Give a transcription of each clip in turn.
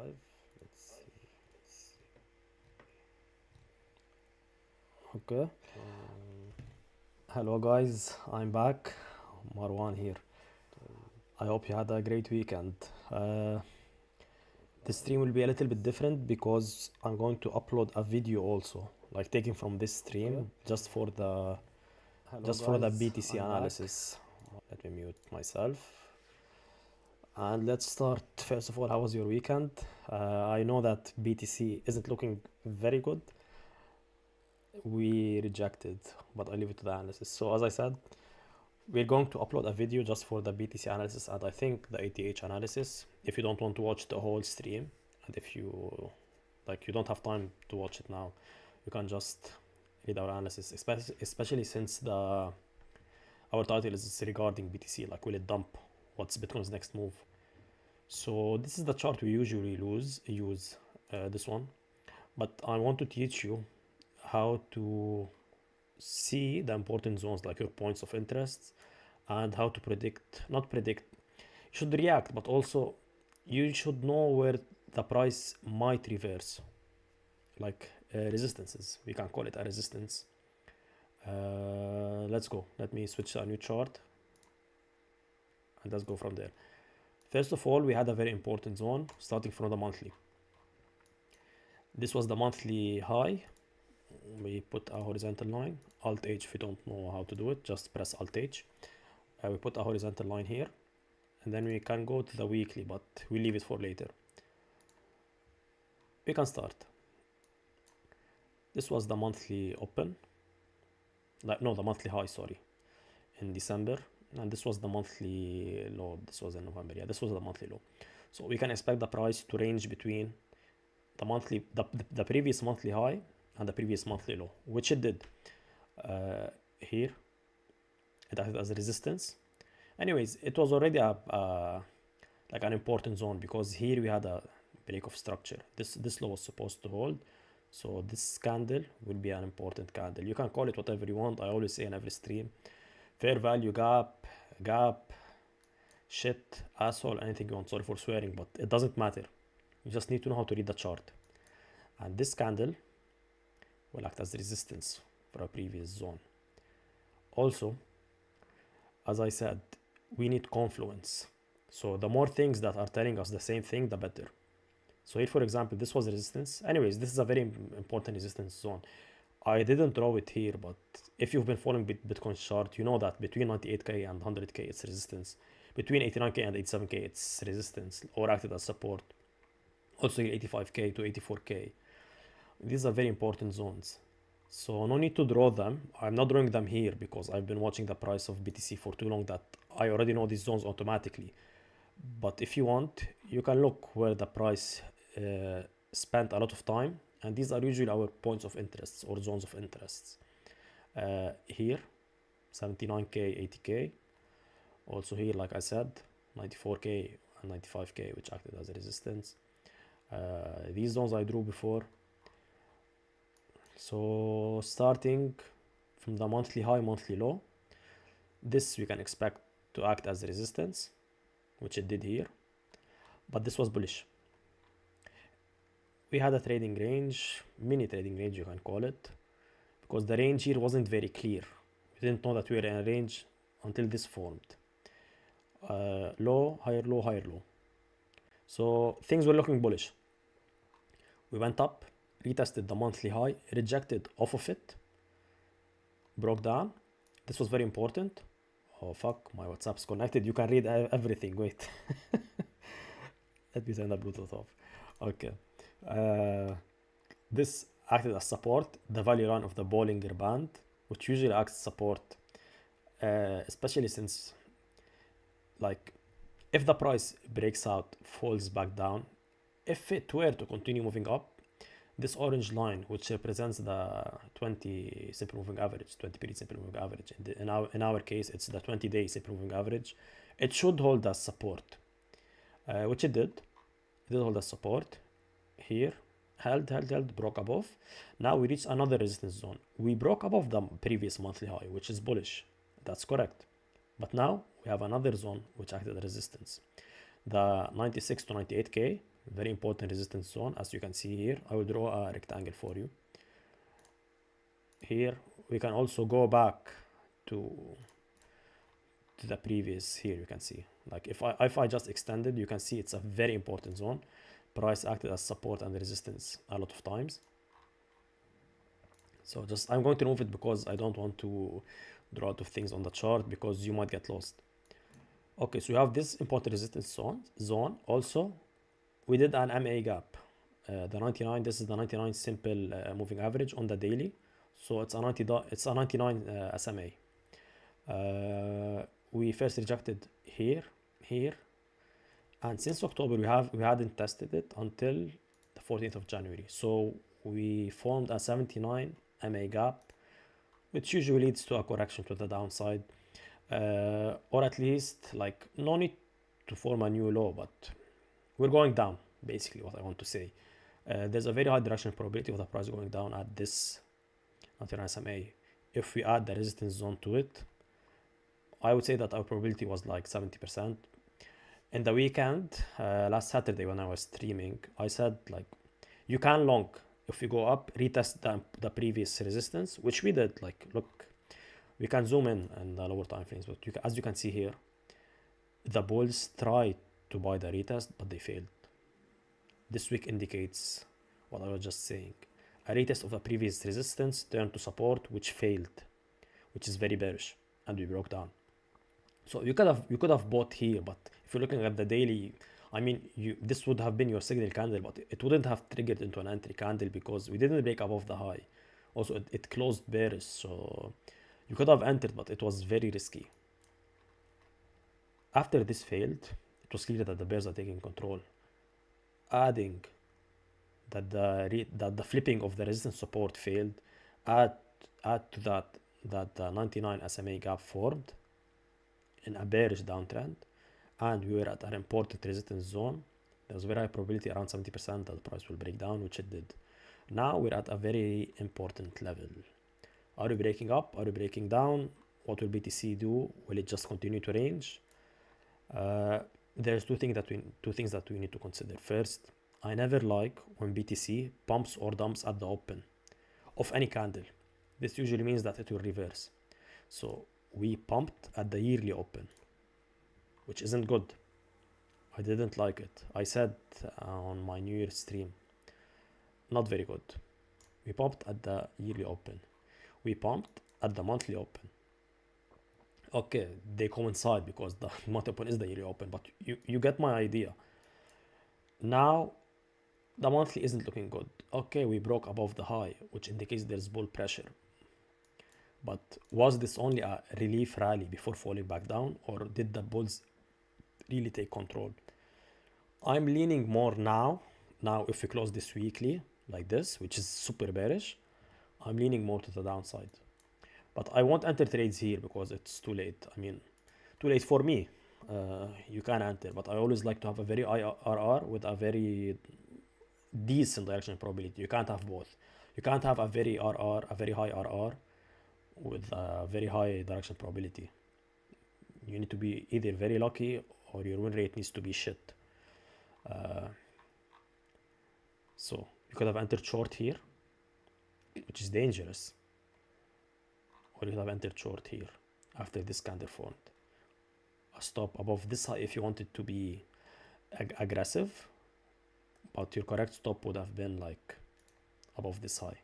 live. Let's see. Okay. Hello guys, I'm back. Marwan here. I hope you had a great weekend. This stream will be a little bit different because I'm going to upload a video also, like taken from this stream, just for the BTC analysis. Let me mute myself. And let's start. First of all, how was your weekend? I know that BTC isn't looking very good. We rejected, but I leave it to the analysis. So as I said, we're going to upload a video just for the BTC analysis and I think the ATH analysis. If you don't want to watch the whole stream, and if you don't have time to watch it now, you can just read our analysis, especially since our title is regarding BTC, like will it dump, what's Bitcoin's next move. So this is the chart we usually use this one, but I want to teach you how to see the important zones, like your points of interest, and how to not predict, you should react, but also you should know where the price might reverse, like resistances. We can call it a resistance. Let's go. Let me switch to a new chart and let's go from there. First of all, we had a very important zone starting from the monthly. This was the monthly high. We put a horizontal line, Alt H. If you don't know how to do it, just press Alt H. We put a horizontal line here, and then we can go to the weekly, but we leave it for later. We can start. This was the monthly open, the monthly high, sorry, in December, and this was the monthly low. This was in November. Yeah, this was the monthly low. So we can expect the price to range between the previous monthly high and the previous monthly low, which it did. Here it acted as a resistance. Anyways, it was already like an important zone because here we had a break of structure. This low was supposed to hold, so this candle will be an important candle. You can call it whatever you want. I always say in every stream, fair value, gap, shit, asshole, anything you want. Sorry for swearing, but it doesn't matter. You just need to know how to read the chart. And this candle will act as resistance for a previous zone. Also, as I said, we need confluence. So the more things that are telling us the same thing, the better. So here, for example, this was resistance. Anyways, this is a very important resistance zone. I didn't draw it here, but if you've been following Bitcoin chart, you know that between 98k and 100k it's resistance. Between 89k and 87k it's resistance or acted as support. Also 85k to 84k. These are very important zones. So no need to draw them. I'm not drawing them here because I've been watching the price of BTC for too long that I already know these zones automatically. But if you want, you can look where the price spent a lot of time, and these are usually our points of interest or zones of interests. Here 79k, 80k. Also here, like I said, 94k and 95k, which acted as a resistance. These zones I drew before. So starting from the monthly high, monthly low, this we can expect to act as resistance, which it did here, but this was bullish. We had a trading range, mini trading range you can call it, because the range here wasn't very clear. We didn't know that we were in a range until this formed. Low, higher low, higher low. So things were looking bullish. We went up, retested the monthly high, rejected off of it, broke down. This was very important. Oh fuck, my WhatsApp's connected. You can read everything. Wait. Let me turn the Bluetooth off. Okay. This acted as support, the value line of the Bollinger Band, which usually acts support, especially since, like, if the price breaks out, falls back down, if it were to continue moving up, this orange line, which represents the 20 simple moving average, 20 period simple moving average, in our case, it's the 20-day simple moving average, it should hold as support, which it did. It did hold as support. Here, held, broke above. Now we reached another resistance zone. We broke above the previous monthly high, which is bullish. That's correct. But now we have another zone which acted as resistance. The 96 to 98k, very important resistance zone. As you can see here, I will draw a rectangle for you. Here we can also go back to the previous. Here you can see, like if I just extended, you can see it's a very important zone. Price acted as support and resistance a lot of times. So just I'm going to remove it because I don't want to draw a lot of things on the chart because you might get lost. Okay, so you have this important resistance zone. Also, we did an MA gap. The 99. This is the 99 simple moving average on the daily. So it's a 99 SMA. We first rejected here, and since October we hadn't tested it until the 14th of January. So we formed a 79 MA gap, which usually leads to a correction to the downside, or at least like no need to form a new low, but we're going down. Basically, what I want to say, there's a very high directional probability of the price going down at this 99 SMA. If we add the resistance zone to it, I would say that our probability was like 70%. In the weekend, last Saturday when I was streaming, I said like, you can long if we go up, retest the previous resistance, which we did. Like, look, we can zoom in the lower time frames, but as you can see here, the bulls tried to buy the retest, but they failed. This week indicates what I was just saying. A retest of a previous resistance turned to support, which failed, which is very bearish, and we broke down. So you could have bought here, but if you're looking at the daily, I mean, this would have been your signal candle, but it wouldn't have triggered into an entry candle because we didn't break above the high. Also, it closed bearish, so you could have entered, but it was very risky. After this failed, it was clear that the bears are taking control. Adding that the flipping of the resistance support failed, add to that the 99 SMA gap formed in a bearish downtrend, and we were at an important resistance zone. There was a very high probability, around 70%, that the price will break down, which it did. Now we're at a very important level. Are we breaking up? Are we breaking down? What will BTC do? Will it just continue to range? There's two things that we need to consider. First, I never like when BTC pumps or dumps at the open of any candle. This usually means that it will reverse. So we pumped at the yearly open, which isn't good. I didn't like it. I said on my New Year's stream, not very good. We pumped at the yearly open. We pumped at the monthly open. Okay, they coincide because the monthly open is the yearly open, but you get my idea. Now, the monthly isn't looking good. Okay, we broke above the high, which indicates there's bull pressure. But was this only a relief rally before falling back down, or did the bulls really take control? I'm leaning more now. Now, if we close this weekly like this, which is super bearish, I'm leaning more to the downside. But I won't enter trades here because it's too late. I mean, too late for me. You can enter, but I always like to have a very high RR with a very decent direction probability. You can't have both. You can't have a very high RR with a very high direction probability. You need to be either very lucky or your win rate needs to be shit. So you could have entered short here, which is dangerous, or you could have entered short here after this candle formed. A stop above this high if you wanted to be aggressive, but your correct stop would have been like above this high.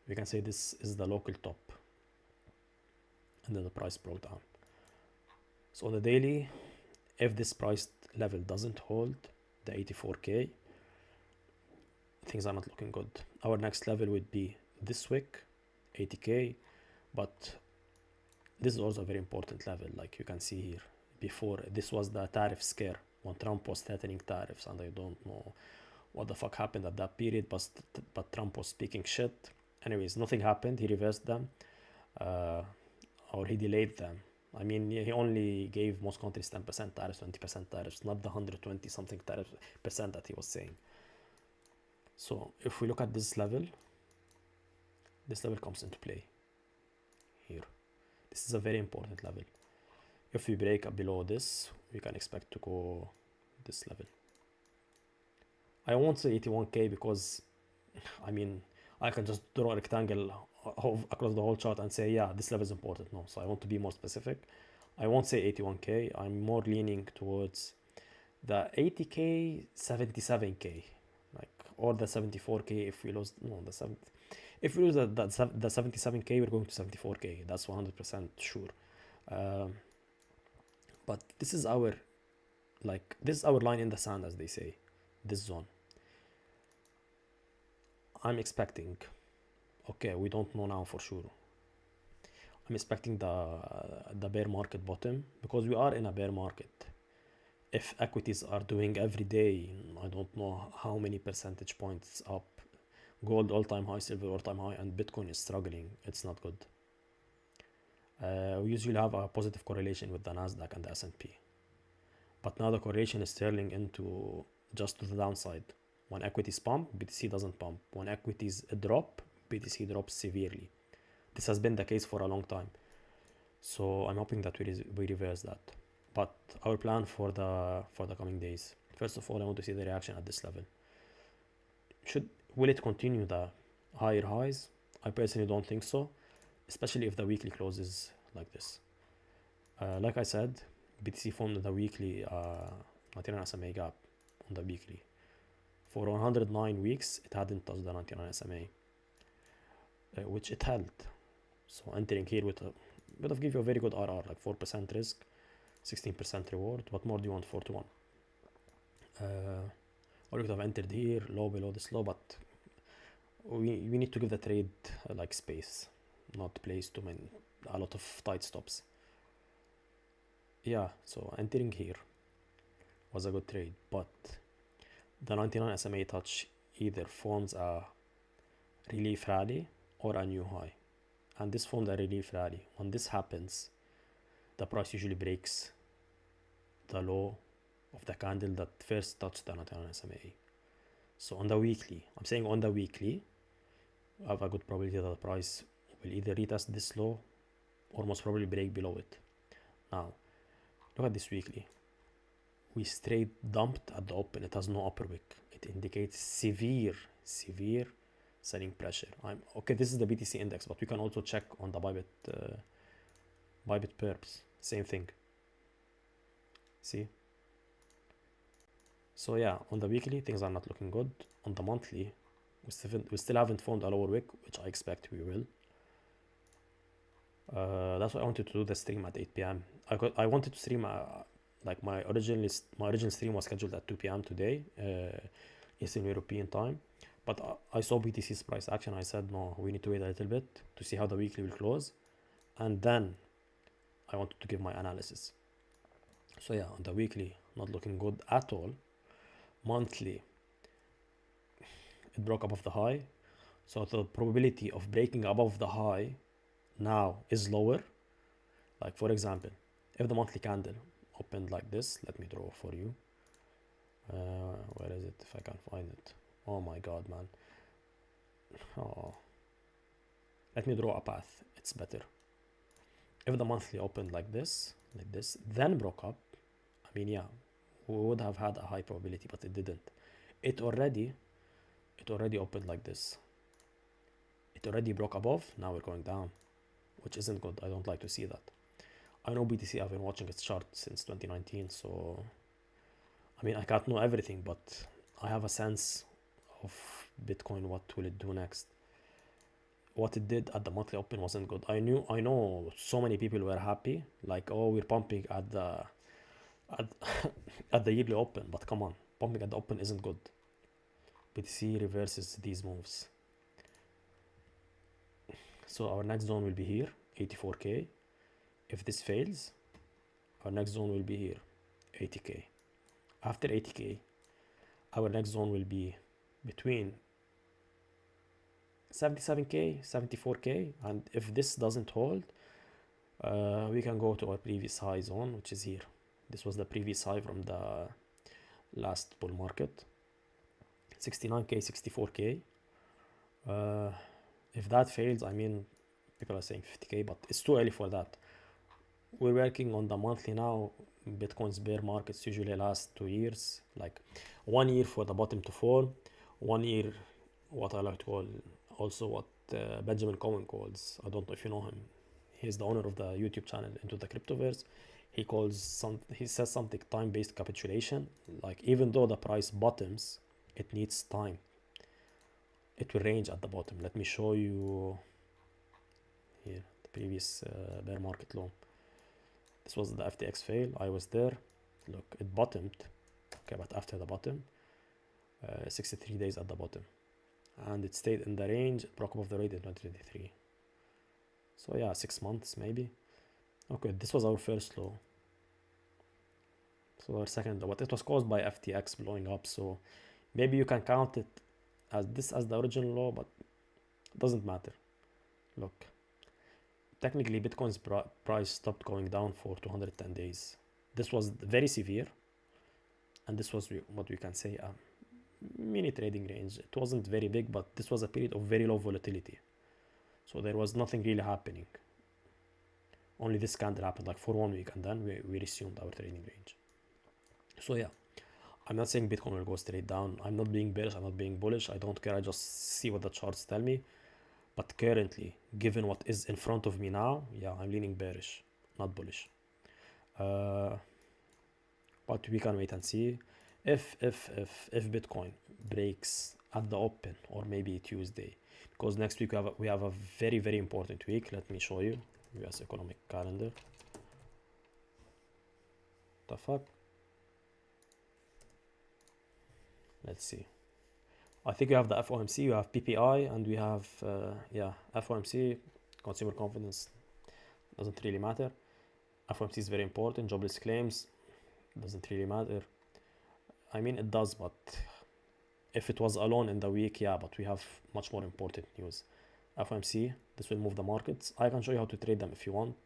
We can say this is the local top, and then the price broke down. So on the daily, if this price level doesn't hold the 84k, things are not looking good. Our next level would be this week, 80k, but this is also a very important level. Like you can see here, before this was the tariff scare when Trump was threatening tariffs, and I don't know what the fuck happened at that period, but Trump was speaking shit. Anyways, nothing happened. He reversed them, or he delayed them. I mean, he only gave most countries 10% tariffs, 20% tariffs, not the 120 something percent that he was saying. So if we look at this level comes into play here. This is a very important level. If we break up below this, we can expect to go this level. I won't say 81k because, I mean, I can just draw a rectangle across the whole chart and say, yeah, this level is important. No, so I want to be more specific. I won't say 81k. I'm more leaning towards the 80k, 77k, like, or the 74k if we lose. No, the 70. If we lose the 77k, we're going to 74k. That's 100% sure. But this is our line in the sand, as they say. This zone. I'm expecting. Okay, we don't know now for sure. I'm expecting the bear market bottom because we are in a bear market. If equities are doing every day, I don't know how many percentage points up, gold all-time high, silver all-time high, and Bitcoin is struggling, it's not good. We usually have a positive correlation with the Nasdaq and the S&P, but now the correlation is turning into just to the downside. When equities pump, BTC doesn't pump. When equities drop, BTC drops severely. This has been the case for a long time, so I'm hoping that we reverse that. But our plan for the coming days, first of all, I want to see the reaction at this level. Will it continue the higher highs? I personally don't think so, especially if the weekly closes like this. Like I said, BTC formed the weekly niciun SMA gap on the weekly. For 109 weeks, it hadn't touched the niciun SMA, which it held. So entering here would have give you a very good RR, like 4% risk, 16% reward. What more do you want 4 to 1? Or you could have entered here, low below this low, but we need to give the trade like space, not place too many, a lot of tight stops. Yeah, so entering here was a good trade, but the 99 SMA touch either forms a relief rally or a new high, and this formed a relief rally. When this happens, the price usually breaks the low of the candle that first touched the niciun SMA. So on the weekly, I'm saying on the weekly, I have a good probability that the price will either retest this low or most probably break below it. Now, look at this weekly. We straight dumped at the open. It has no upper wick. It indicates severe selling pressure. Okay, this is the BTC index, but we can also check on the Bybit perps. Same thing. See? So yeah, on the weekly, things are not looking good. On the monthly, we still haven't formed a lower wick, which I expect we will. That's why I wanted to do the stream at 8 p.m. I wanted to stream like my original stream was scheduled at 2 p.m. today, Eastern European time. But I saw BTC's price action. I said, no, we need to wait a little bit to see how the weekly will close. And then I wanted to give my analysis. So yeah, on the weekly, not looking good at all. Monthly, it broke above the high. So the probability of breaking above the high now is lower. Like, for example, if the monthly candle opened like this, let me draw for you. Where is it? If I can find it. Oh my god, man. Oh. Let me draw a path. It's better. If the monthly opened like this, then broke up, I mean, yeah, we would have had a high probability, but it didn't. It already opened like this. It already broke above. Now we're going down, which isn't good. I don't like to see that. I know BTC, I've been watching its chart since 2019, so I mean, I can't know everything, but I have a sense of Bitcoin. What will it do next? What it did at the monthly open wasn't good. I know so many people were happy, like, oh, we're pumping at the yearly open, but come on, pumping at the open isn't good. BTC reverses these moves. So our next zone will be here, 84k. If this fails, our next zone will be here, 80k. After 80k, our next zone will be between 77k, 74k, and if this doesn't hold, we can go to our previous high zone, which is here. This was the previous high from the last bull market, 69k, 64k. If that fails, I mean, people are saying 50k, but it's too early for that. We're working on the monthly now. Bitcoin's bear markets usually last 2 years. Like, 1 year for the bottom to fall, 1 year what I like to call also what Benjamin Cohen calls, I don't know if you know him, he's the owner of the YouTube channel Into the Cryptoverse. He says something time-based capitulation, like even though the price bottoms, it needs time, it will range at the bottom. Let me show you here the previous bear market low. This was the FTX fail, I was there, look, it bottomed, okay, but after the bottom 63 days at the bottom, and it stayed in the range, it broke above the rate in 2023. So yeah, 6 months maybe. Okay, this was our first low. So our second low, but it was caused by FTX blowing up, so maybe you can count it as this as the original low, but it doesn't matter. Look, technically Bitcoin's price stopped going down for 210 days. This was very severe, and this was what we can say a mini trading range. It wasn't very big, but this was a period of very low volatility, so there was nothing really happening. Only this candle happened like for 1 week, and then we resumed our trading range. So yeah, I'm not saying Bitcoin will go straight down. I'm not being bearish, I'm not being bullish, I don't care, I just see what the charts tell me. But currently, given what is in front of me now, yeah, I'm leaning bearish, not bullish. But we can wait and see. If Bitcoin breaks at the open, or maybe Tuesday, because next week we have a very, very important week. Let me show you US economic calendar. The fuck? Let's see. I think we have the FOMC, we have PPI, and we have yeah, FOMC, consumer confidence doesn't really matter. FOMC is very important. Jobless claims doesn't really matter. I mean, it does, but if it was alone in the week, yeah, but we have much more important news. FOMC, this will move the markets. I can show you how to trade them if you want,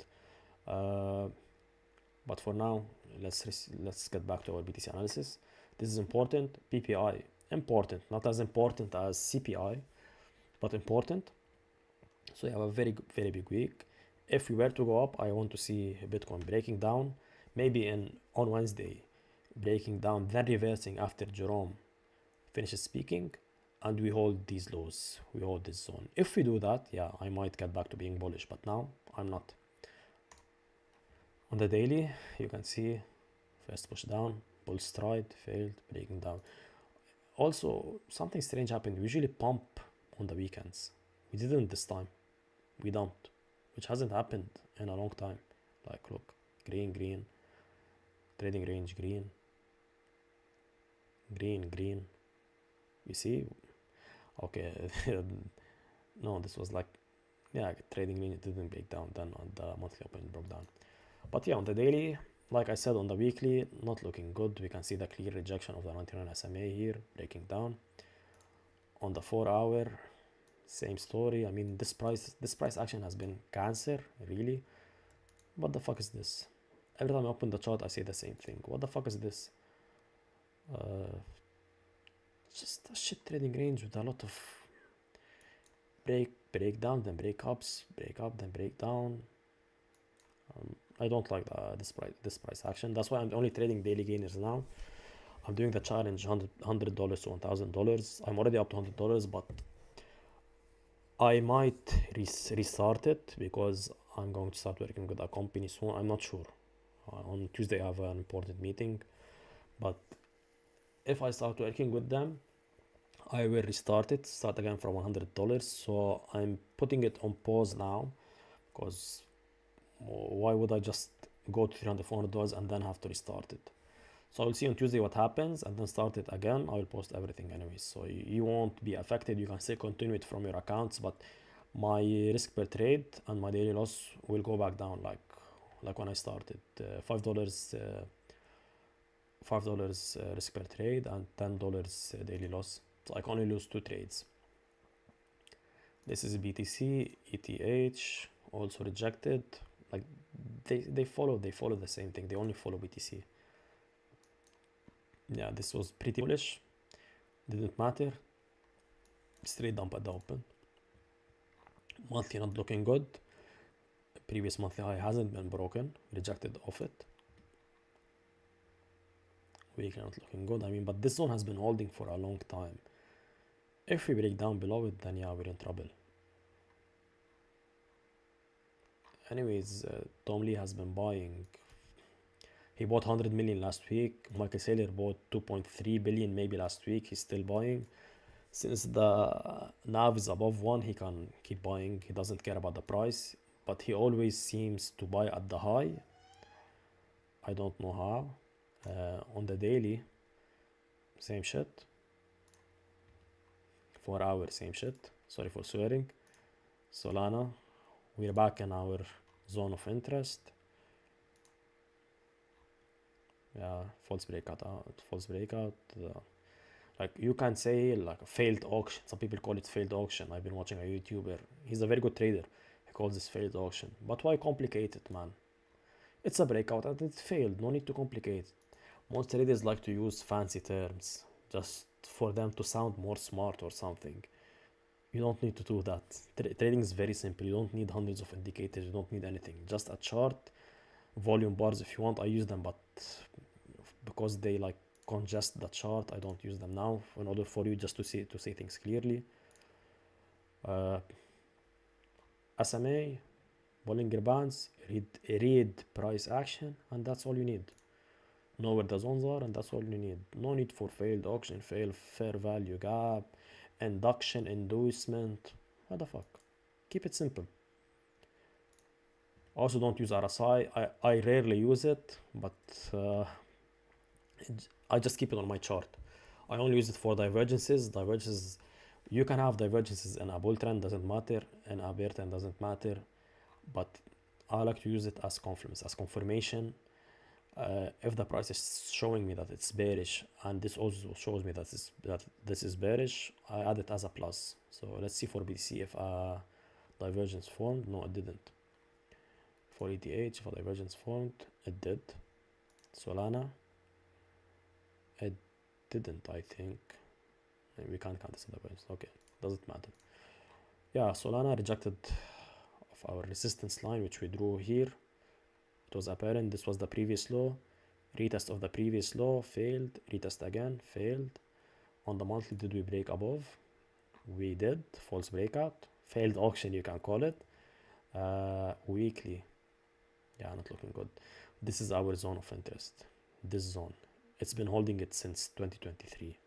but for now, let's get back to our BTC analysis. This is important. PPI, important, not as important as CPI, but important. So you have a very, very big week. If we were to go up, I want to see Bitcoin breaking down, maybe on Wednesday, breaking down, then reversing after Jerome finishes speaking, and we hold these lows, we hold this zone. If we do that, yeah, I might get back to being bullish, but now I'm not. On the daily, you can see first push down, bull stride, failed, breaking down. Also, something strange happened. We usually pump on the weekends. We didn't this time. We dumped, which hasn't happened in a long time. Like, look, green, green, trading range, green, green, green. You see? Okay. No, this was like, yeah, trading range didn't break down. Then on the monthly open broke down. But yeah, on the daily, like I said, on the weekly, not looking good. We can see the clear rejection of the 99 SMA here, breaking down. On the 4 hour, same story. I mean, this price action has been cancer, really. What the fuck is this? Every time I open the chart, I say the same thing. What the fuck is this? Just a shit trading range with a lot of breakdown, then breakups, break up, then breakdown. I don't like this price action. That's why I'm only trading daily gainers now. I'm doing the challenge $100 to $1,000. I'm already up to $100, but I might restart it because I'm going to start working with a company soon. I'm not sure. On Tuesday I have an important meeting, but if I start working with them, I will restart it, start again from $100. So I'm putting it on pause now, because why would I just go to $300, $400 and then have to restart it? So I'll see on Tuesday what happens and then start it again. I will post everything anyway, so you won't be affected. You can still continue it from your accounts, but my risk per trade and my daily loss will go back down like when I started. $5 risk per trade and $10 daily loss. So I can only lose 2 trades. This is BTC, ETH, also rejected. Like they follow the same thing. They only follow BTC. Yeah, this was pretty bullish. Didn't matter. Straight dump at the open. Monthly not looking good. The previous monthly high hasn't been broken. Rejected off it. weekly, not looking good. I mean, but this zone has been holding for a long time. If we break down below it, then yeah, we're in trouble. Anyways, Tom Lee has been buying. He bought 100 million last week. Michael Saylor bought 2.3 billion maybe last week. He's still buying. Since the NAV is above 1, he can keep buying. He doesn't care about the price, but he always seems to buy at the high. I don't know how. On the daily, same shit. 4 hours, same shit. Sorry for swearing. Solana, we're back in our zone of interest. Yeah, false breakout. Like you can say like a failed auction. Some people call it failed auction. I've been watching a YouTuber. He's a very good trader. He calls this failed auction. But why complicate it, man? It's a breakout and it failed. No need to complicate. Most traders like to use fancy terms just for them to sound more smart or something. You don't need to do that. Trading is very simple. You don't need hundreds of indicators. You don't need anything. Just a chart, volume bars if you want. I use them, but because they like congest the chart, I don't use them now. In order for you just to see things clearly. SMA, Bollinger Bands, read price action, and that's all you need. Know where the zones are, and that's all you need. No need for failed auction, fair value gap, induction, inducement. What the fuck? Keep it simple. Also, don't use RSI. I rarely use it, but I just keep it on my chart. I only use it for divergences. You can have divergences in a bull trend, doesn't matter. In a bear trend, doesn't matter. But I like to use it as confirmation, as confirmation. If the price is showing me that it's bearish, and this also shows me that this is bearish, I add it as a plus. So let's see for BTC if a divergence formed. No, it didn't. For ETH, if a divergence formed, it did. Solana, it didn't, I think. We can't count this divergence. Okay, doesn't matter. Yeah, Solana rejected of our resistance line, which we drew here. It was apparent this was the previous low. Retest of the previous low, failed. Retest again, failed. On the monthly, did we break above? We did. False breakout. Failed auction, you can call it. Weekly, yeah, not looking good. This is our zone of interest. This zone, it's been holding it since 2023.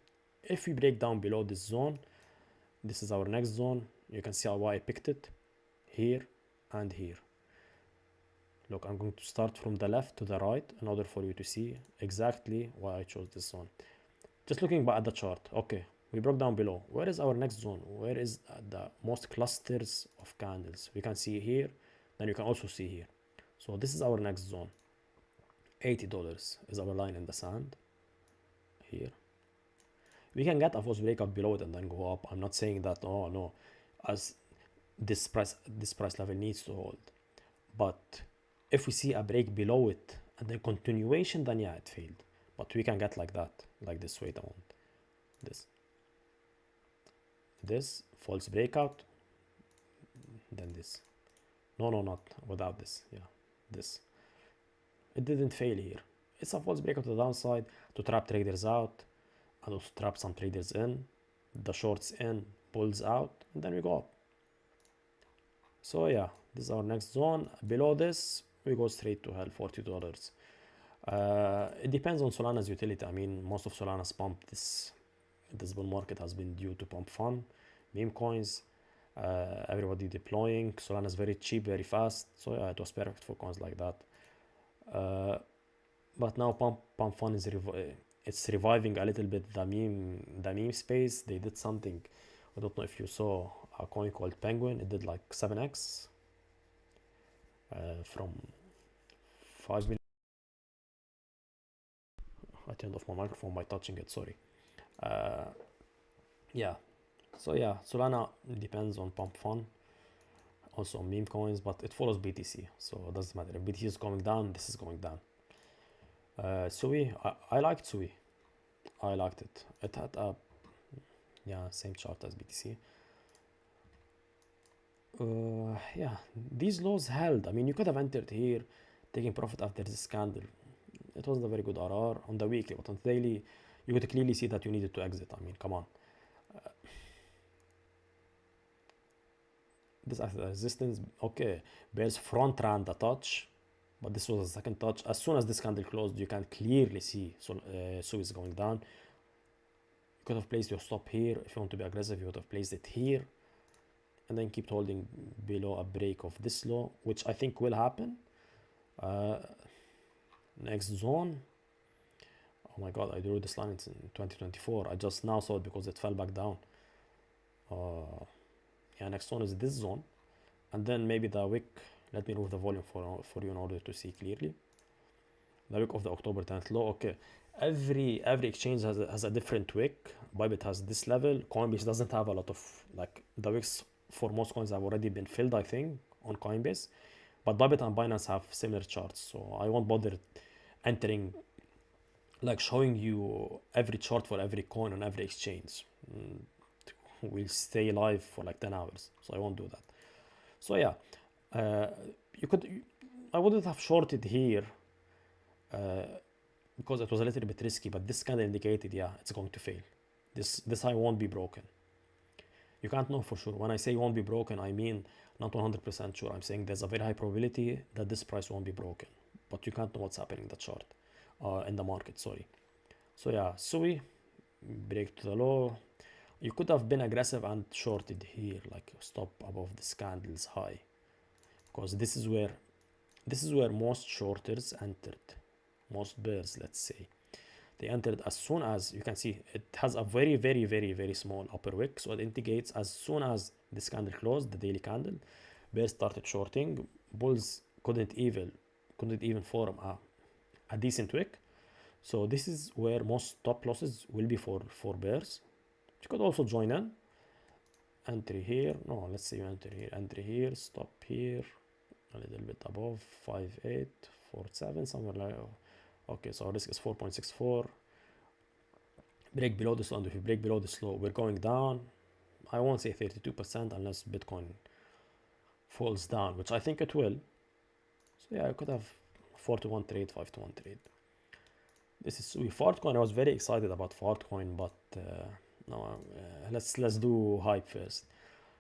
If we break down below this zone, this is our next zone. You can see why I picked it here and here. Look, I'm going to start from the left to the right in order for you to see exactly why I chose this zone. Just looking back at the chart. Okay, we broke down below. Where is our next zone? Where is the most clusters of candles? We can see here, then you can also see here. So this is our next zone. $80 is our line in the sand here. We can get a false breakout below it and then go up. I'm not saying that, oh no, as this price level needs to hold. But if we see a break below it and then continuation, then yeah, it failed. But we can get like that, like this. Wait a moment. This false breakout, then this. No, not without this. Yeah, this. It didn't fail here. It's a false breakout to the downside to trap traders out and also trap some traders in. The shorts in, bulls out, and then we go up. So yeah, this is our next zone. Below this, we go straight to hell, $40. It depends on Solana's utility. I mean, most of Solana's pump this bull market has been due to pump fun, meme coins, everybody deploying. Solana is very cheap, very fast. So yeah, it was perfect for coins like that. But now pump fun is it's reviving a little bit the meme space. They did something. I don't know if you saw a coin called Penguin. It did like 7x from 5 million. I turned off my microphone by touching it, sorry. Yeah, so yeah, Solana depends on pump fun, also on meme coins, but it follows BTC, so it doesn't matter. If BTC is going down, this is going down. Sui, I liked Sui. I liked it. It had a same chart as BTC. Yeah, these lows held. I mean, you could have entered here, taking profit after this candle. it wasn't a very good RR on the weekly, but on the daily, you could clearly see that you needed to exit. I mean, come on. This acted as resistance. Okay, bears front ran the touch, but this was a second touch. As soon as this candle closed, you can clearly see so is going down. You could have placed your stop here. If you want to be aggressive, you would have placed it here, and then keep holding below a break of this low, which I think will happen. Next zone. Oh my god, I drew this line in 2024. I just now saw it because it fell back down. Yeah, next one is this zone, and then maybe the wick. Let me remove the volume for you in order to see clearly. The wick of the October 10th low. Okay, every exchange has a different wick. Bybit has this level. Coinbase doesn't have a lot of, like, the wicks for most coins have already been filled, I think, on Coinbase, but Bybit and Binance have similar charts, so I won't bother entering, like, showing you every chart for every coin on every exchange. We'll stay live for like 10 hours, so I won't do that. So yeah, I wouldn't have shorted here because it was a little bit risky, but this kind of indicated, yeah, it's going to fail. This high won't be broken. You can't know for sure. When I say won't be broken, I mean not 100% sure. I'm saying there's a very high probability that this price won't be broken, but you can't know what's happening in the chart, in the market, sorry. So yeah, SUI, break to the low. You could have been aggressive and shorted here, like stop above this candle's high, because this is where most shorters entered, most bears, let's say. They entered as soon as, you can see it has a very, very, very, very small upper wick, so it indicates as soon as this candle closed, the daily candle, bears started shorting. Bulls couldn't even form a decent wick, so this is where most stop losses will be for bears. You could also join in, entry here, no, let's say you enter here, stop here, a little bit above 5.8, 4.7, somewhere like, okay, so our risk is 4.64, break below this low, and if you break below this low, we're going down. I won't say 32% unless Bitcoin falls down, which I think it will. So yeah, I could have 4-to-1 trade, 5-to-1 trade. This is Fartcoin. I was very excited about Fartcoin, but no, let's do hype first.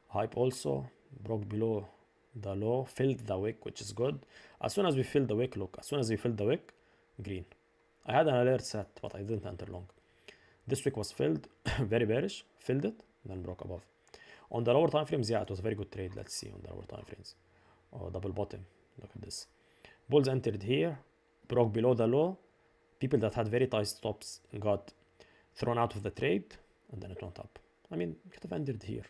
Hype also broke below the low, filled the wick, which is good. As soon as we filled the wick, look, as soon as we filled the wick, green. I had an alert set, but I didn't enter long. This wick was filled, very bearish, filled it, then broke above. On the lower time frames, yeah, it was a very good trade. Let's see on the lower time frames. Oh, double bottom. Look at this. Bulls entered here, broke below the low. People that had very tight stops got thrown out of the trade, and then it went up. I mean, you could have ended here.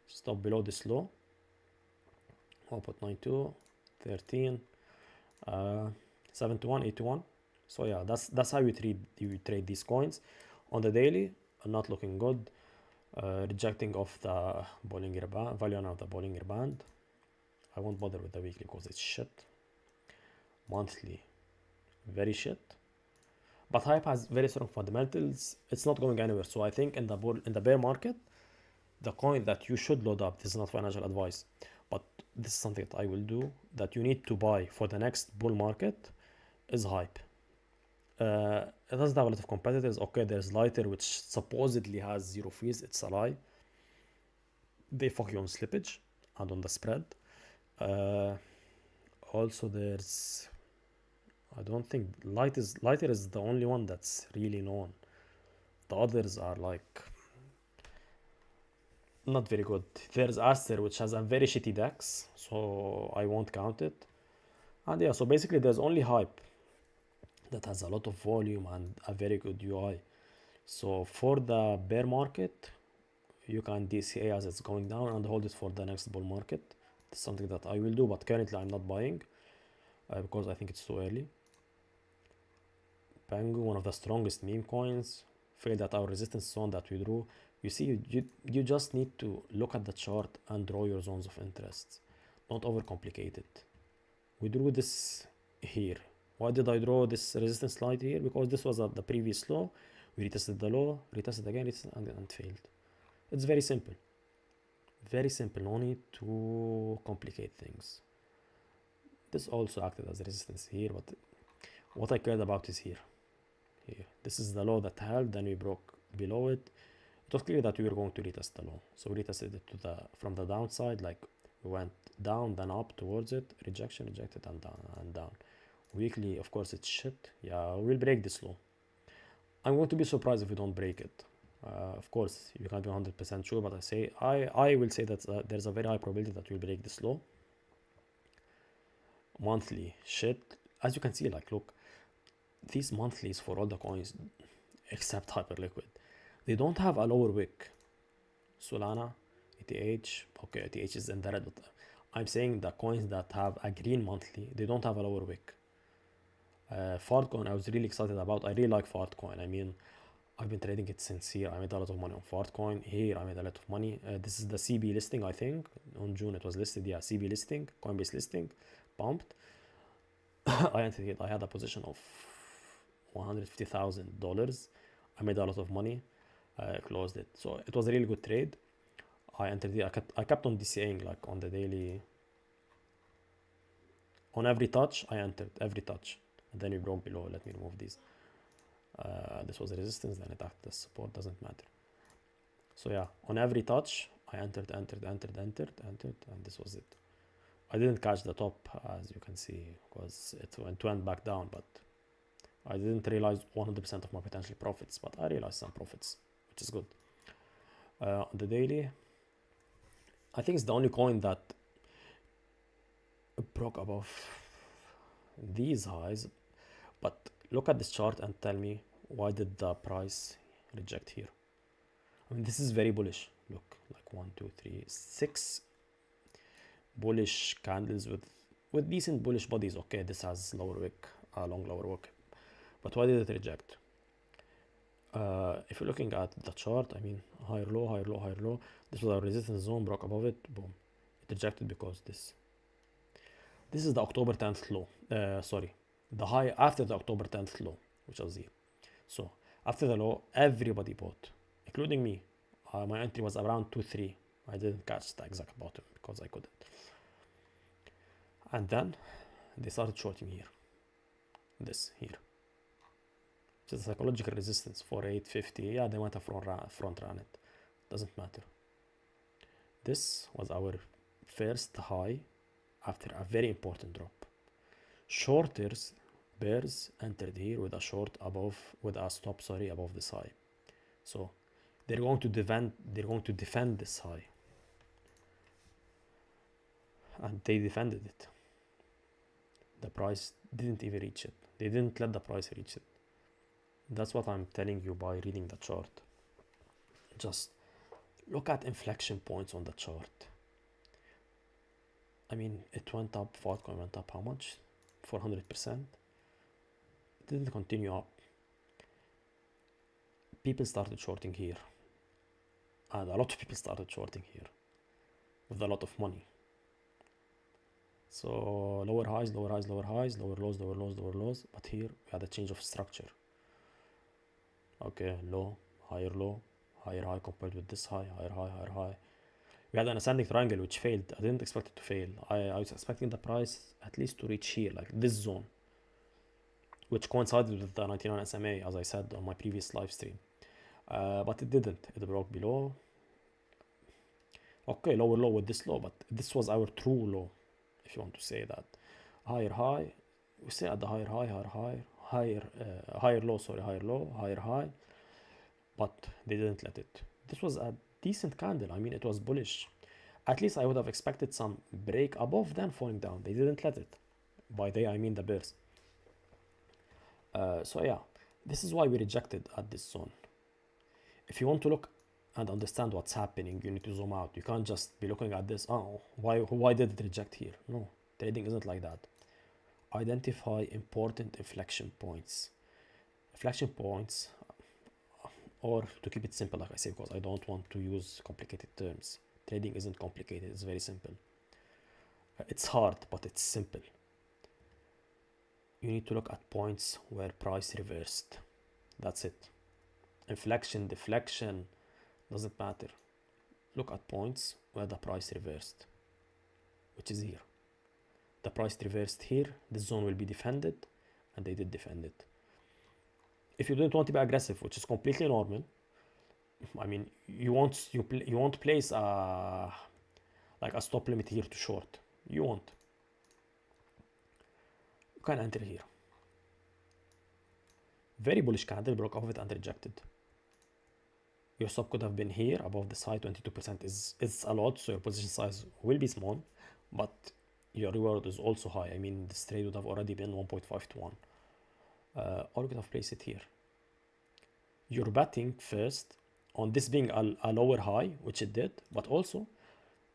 Stop below this low. 1.92, 13, 7-to-1, 8-to-1. So yeah, that's how you trade these coins. On the daily, not looking good. Rejecting of the Bollinger Band, value of the Bollinger Band. I won't bother with the weekly because it's shit. Monthly, very shit. But hype has very strong fundamentals. It's not going anywhere. So I think in the bear market, the coin that you should load up, this is not financial advice, but this is something that I will do, that you need to buy for the next bull market, is hype. It doesn't have a lot of competitors. Okay, there's Lighter, which supposedly has zero fees. It's a lie. They fuck you on slippage and on the spread. Also, there's, I don't think Lighter is the only one that's really known. The others are like not very good. There's Aster, which has a very shitty DEX, so I won't count it. And yeah, so basically there's only hype that has a lot of volume and a very good UI. So for the bear market, you can DCA as it's going down and hold it for the next bull market. It's something that I will do, but currently I'm not buying because I think it's too early. Pengu, one of the strongest meme coins, failed at our resistance zone that we drew. You see, you just need to look at the chart and draw your zones of interest. Don't overcomplicate it. We drew this here. Why did I draw this resistance line here? Because this was the previous low. We retested the low, retested again, retested and failed. It's very simple. Very simple. No need to complicate things. This also acted as resistance here, but What I cared about is here. This is the low that held, then we broke below it. It was clear that we were going to retest the low. So we retested it from the downside, like we went down, then up towards it, rejection, rejected, and down, and down. Weekly, of course, it's shit. Yeah, we'll break this low. I'm going to be surprised if we don't break it. Of course, you can't be 100% sure, but I will say that there's a very high probability that we'll break this low. Monthly, shit. As you can see, like, look, these monthlies for all the coins, except Hyperliquid, they don't have a lower wick. Solana, ETH, okay, ETH is in the red, but I'm saying the coins that have a green monthly, they don't have a lower wick. Fartcoin, I was really excited about. I really like Fartcoin. I mean, I've been trading it since here. I made a lot of money on Fartcoin. Here, I made a lot of money. This is the CB listing, I think. On June, it was listed. Yeah, CB listing, Coinbase listing, pumped. I entered it. I had a position of $150,000. I made a lot of money. I closed it. So it was a really good trade. I entered it. I kept on DCAing, like on the daily. On every touch, I entered every touch. And then we broke below. Let me remove these. This was a resistance, then it acted as support, doesn't matter. So yeah, on every touch, I entered, and this was it. I didn't catch the top, as you can see, because it went back down, but I didn't realize 100% of my potential profits, but I realized some profits, which is good. On the daily, I think it's the only coin that broke above these highs, but look at this chart and tell me, why did the price reject here? I mean, this is very bullish. Look, like 1, 2, 3, 6 bullish candles with decent bullish bodies. Okay, this has lower wick, long lower wick, but why did it reject? If you're looking at the chart, I mean, higher low, higher low, higher low. This was a resistance zone, broke above it, boom. It rejected because this is the October 10th low. Sorry, the high after the October 10th low, which was here. So after the low, everybody bought, including me. My entry was around 2-3. I didn't catch the exact bottom because I couldn't. And then they started shorting here. This here. Which is a psychological resistance for 850. Yeah, they went to front run it. Doesn't matter. This was our first high after a very important drop. Shorters, bears entered here with a short above, with a stop, sorry, above this high. So they're going to defend this high. And they defended it. The price didn't even reach it. They didn't let the price reach it. That's what I'm telling you by reading the chart. Just look at inflection points on the chart. I mean, it went up, Fartcoin went up how much? 400%. It didn't continue up. People started shorting here. And a lot of people started shorting here. With a lot of money. So lower highs, lower highs, lower highs, lower lows, lower lows, lower lows. But here we had a change of structure. Okay, low, higher low, higher high compared with this high, higher high, higher high. We had an ascending triangle which failed. I didn't expect it to fail. I was expecting the price at least to reach here, like this zone, which coincided with the 99 SMA, as I said on my previous live stream. But it didn't. It broke below. Okay, lower low with this low, but this was our true low, if you want to say that. Higher high, we say at the higher high, higher low, sorry, higher low, higher high, but they didn't let it. This was a decent candle. I mean, it was bullish. At least I would have expected some break above, then falling down. They didn't let it. By they, I mean the bears. So yeah, this is why we rejected at this zone. If you want to look and understand what's happening, you need to zoom out. You can't just be looking at this. Oh, why did it reject here? No, trading isn't like that. Identify important inflection points. Inflection points, or to keep it simple, like I say, because I don't want to use complicated terms. Trading isn't complicated, it's very simple. It's hard, but it's simple. You need to look at points where price reversed. That's it. Inflection, deflection, doesn't matter. Look at points where the price reversed, which is here. The price reversed here, the zone will be defended, and they did defend it. If you didn't want to be aggressive, which is completely normal, I mean, you won't place a like a stop limit here to short. You won't. You can enter here. Very bullish candle, broke off it and rejected. Your stop could have been here above the side. 22% is a lot, so your position size will be small, but your reward is also high. I mean, this trade would have already been 1.5 to 1. Or you could have placed it here. You're betting first on this being a lower high, which it did, but also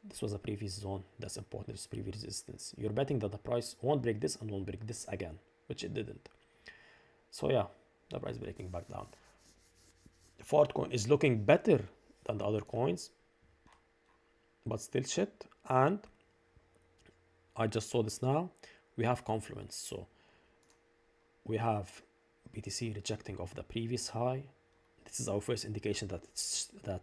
this was a previous zone. That's important. This previous resistance. You're betting that the price won't break this and won't break this again, which it didn't. So yeah, the price breaking back down. Ford coin is looking better than the other coins, but still shit. And I just saw this now. We have confluence. So we have BTC rejecting of the previous high. This is our first indication that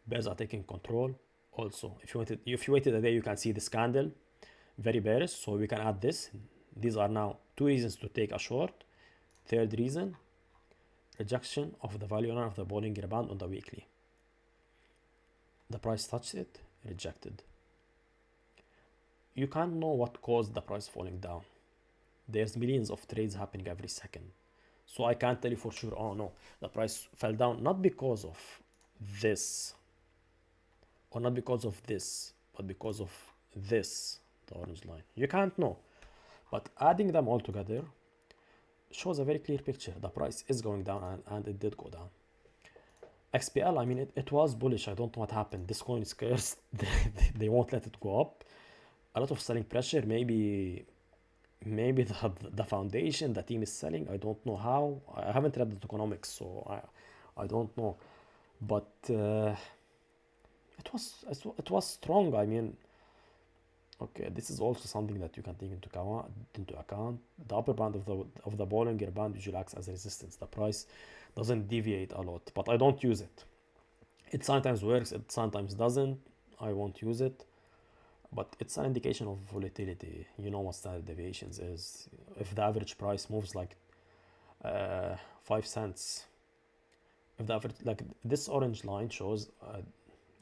bears are taking control. Also, if you waited a day, you can see this candle, very bearish. So we can add this. These are now two reasons to take a short. Third reason, rejection of the value line of the Bollinger Band on the weekly. The price touched it, rejected. You can't know what caused the price falling down. There's millions of trades happening every second. So I can't tell you for sure, oh no, the price fell down not because of this or not because of this, but because of this, the orange line. You can't know. But adding them all together shows a very clear picture. The price is going down and it did go down. XPL, I mean, it was bullish. I don't know what happened. This coin is cursed. They won't let it go up. A lot of selling pressure. Maybe the foundation, the team is selling. I don't know how. I haven't read the economics, so I don't know. But it was strong. I mean, okay, this is also something that you can take into account. The upper band of the Bollinger Band usually acts as resistance. The price doesn't deviate a lot, but I don't use it. It sometimes works, it sometimes doesn't. I won't use it, but it's an indication of volatility. You know what standard deviations is. If the average price moves like 5 cents, if the average, like this orange line shows,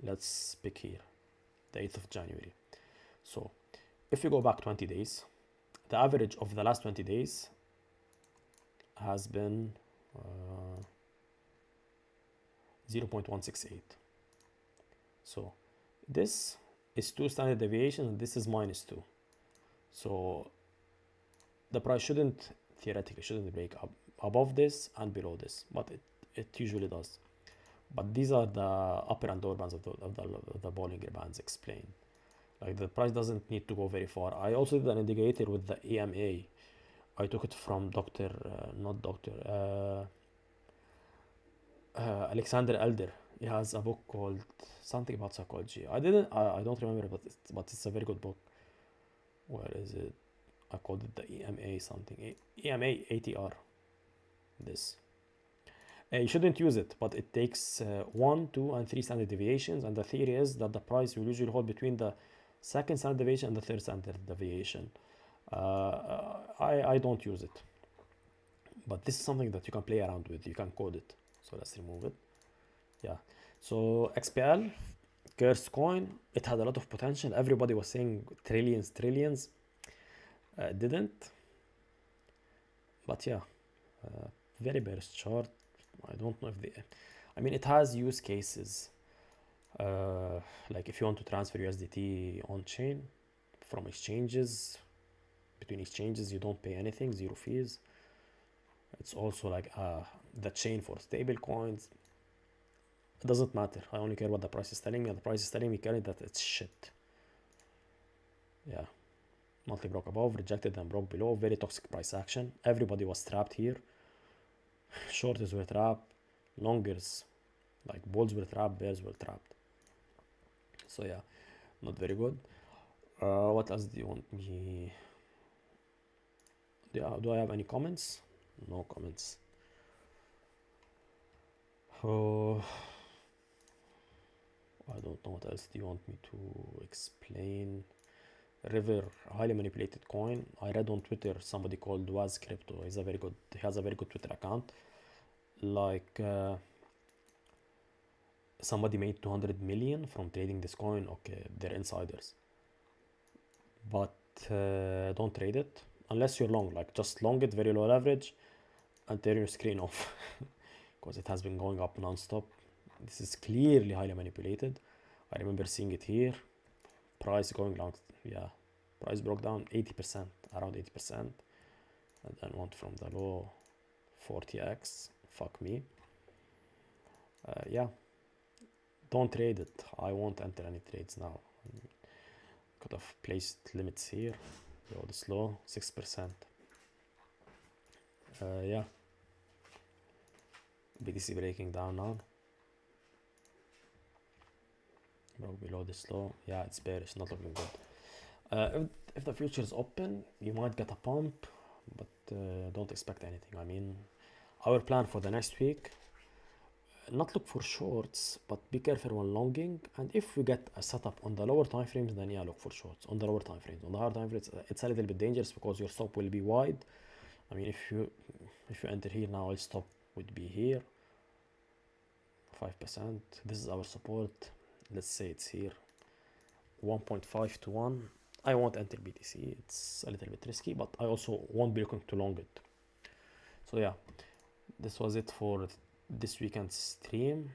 let's pick here, the 8th of January. So if you go back 20 days, the average of the last 20 days has been 0.168. So this is 2 standard deviations and this is -2. So the price theoretically shouldn't break up above this and below this, but it usually does. But these are the upper and lower bands of the Bollinger Bands explained. Like the price doesn't need to go very far. I also did an indicator with the EMA. I took it from Alexander Elder. He has a book called something about psychology. I don't remember, but it's a very good book. Where is it? I called it the EMA something. EMA ATR. This. You shouldn't use it, but it takes 1, 2, and 3 standard deviations, and the theory is that the price will usually hold between the second standard deviation and the third standard deviation. I don't use it, but this is something that you can play around with. You can code it. So let's remove it. Yeah. So XPL, cursed coin. It had a lot of potential. Everybody was saying trillions. Didn't. But yeah, very bearish chart. I don't know if I mean, it has use cases. Like if you want to transfer USDT on chain from between exchanges, you don't pay anything, 0 fees. It's also like the chain for stable coins. It doesn't matter. I only care what the price is telling me. And the price is telling me currently that it's shit. Yeah. Monthly broke above, rejected and broke below. Very toxic price action. Everybody was trapped here. Shorters were trapped. Longers, like bulls were trapped, bears were trapped. So yeah, not very good. What else do you want me? Do I have any comments? No comments. Oh, I don't know what else do you want me to explain. river, highly manipulated coin. I read on Twitter somebody called Was Crypto. He has a very good Twitter account. Like somebody made 200 million from trading this coin. Okay, they're insiders, but don't trade it unless you're long. Like just long it, very low leverage, and turn your screen off because it has been going up non-stop. This is clearly highly manipulated. I remember seeing it here. Price going long, yeah. Price broke down 80%, around 80%, and then went from the low 40x. Fuck me. Yeah. Don't trade it. I won't enter any trades now. Could have placed limits here. Go this low, 6%. Yeah. BTC breaking down now. Broke below this low. Yeah, it's bearish, not looking good. If the future is open, you might get a pump, but don't expect anything. I mean, our plan for the next week, not look for shorts, but be careful when longing. And if we get a setup on the lower time frames, then yeah, look for shorts on the lower time frames. On the higher time frames, it's a little bit dangerous because your stop will be wide. I mean, if you enter here now, your stop would be here, 5%. This is our support. Let's say it's here, 1.5 to 1. I won't enter BTC. It's a little bit risky, but I also won't be looking to long it. So yeah, this was it for this weekend stream.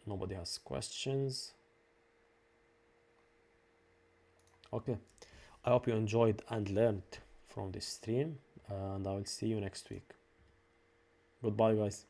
Nobody has questions. Okay, I hope you enjoyed and learned from this stream, and I will see you next week. Goodbye, guys.